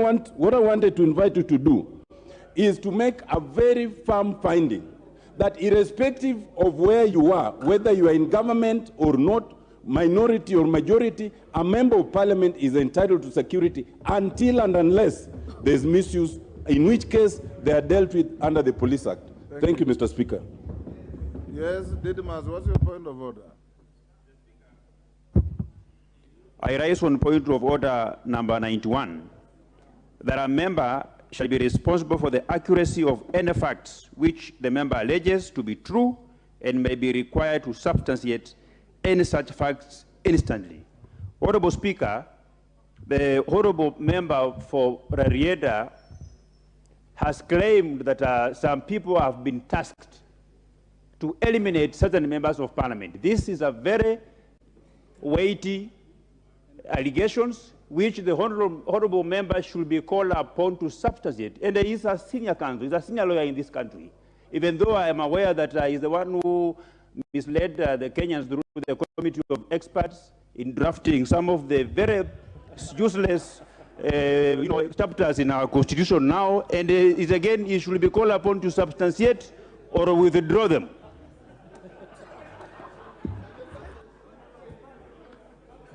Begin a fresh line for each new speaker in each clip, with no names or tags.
wanted to invite you to do is to make a very firm finding that irrespective of where you are, whether you are in government or not, minority or majority, a member of parliament is entitled to security until and unless there's misuse, in which case they are dealt with under the Police Act. Thank you, Mr. Speaker.
Yes, Dismus, what's your point of order?
I raise on point of order number 91 that a member shall be responsible for the accuracy of any facts which the member alleges to be true and may be required to substantiate any such facts instantly. Honorable Speaker, the honorable member for Rarieda has claimed that some people have been tasked to eliminate certain members of parliament. This is a very weighty allegations which the honorable member should be called upon to substantiate. And he is a senior counsel, he's a senior lawyer in this country. Even though I am aware that he's the one who misled the Kenyans through the committee of experts in drafting some of the very useless chapters in our constitution now, and is again, he should be called upon to substantiate or withdraw them.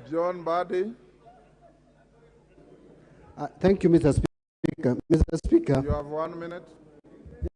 John Badi.
Thank you, Mr. Speaker. Mr. Speaker.
You have 1 minute.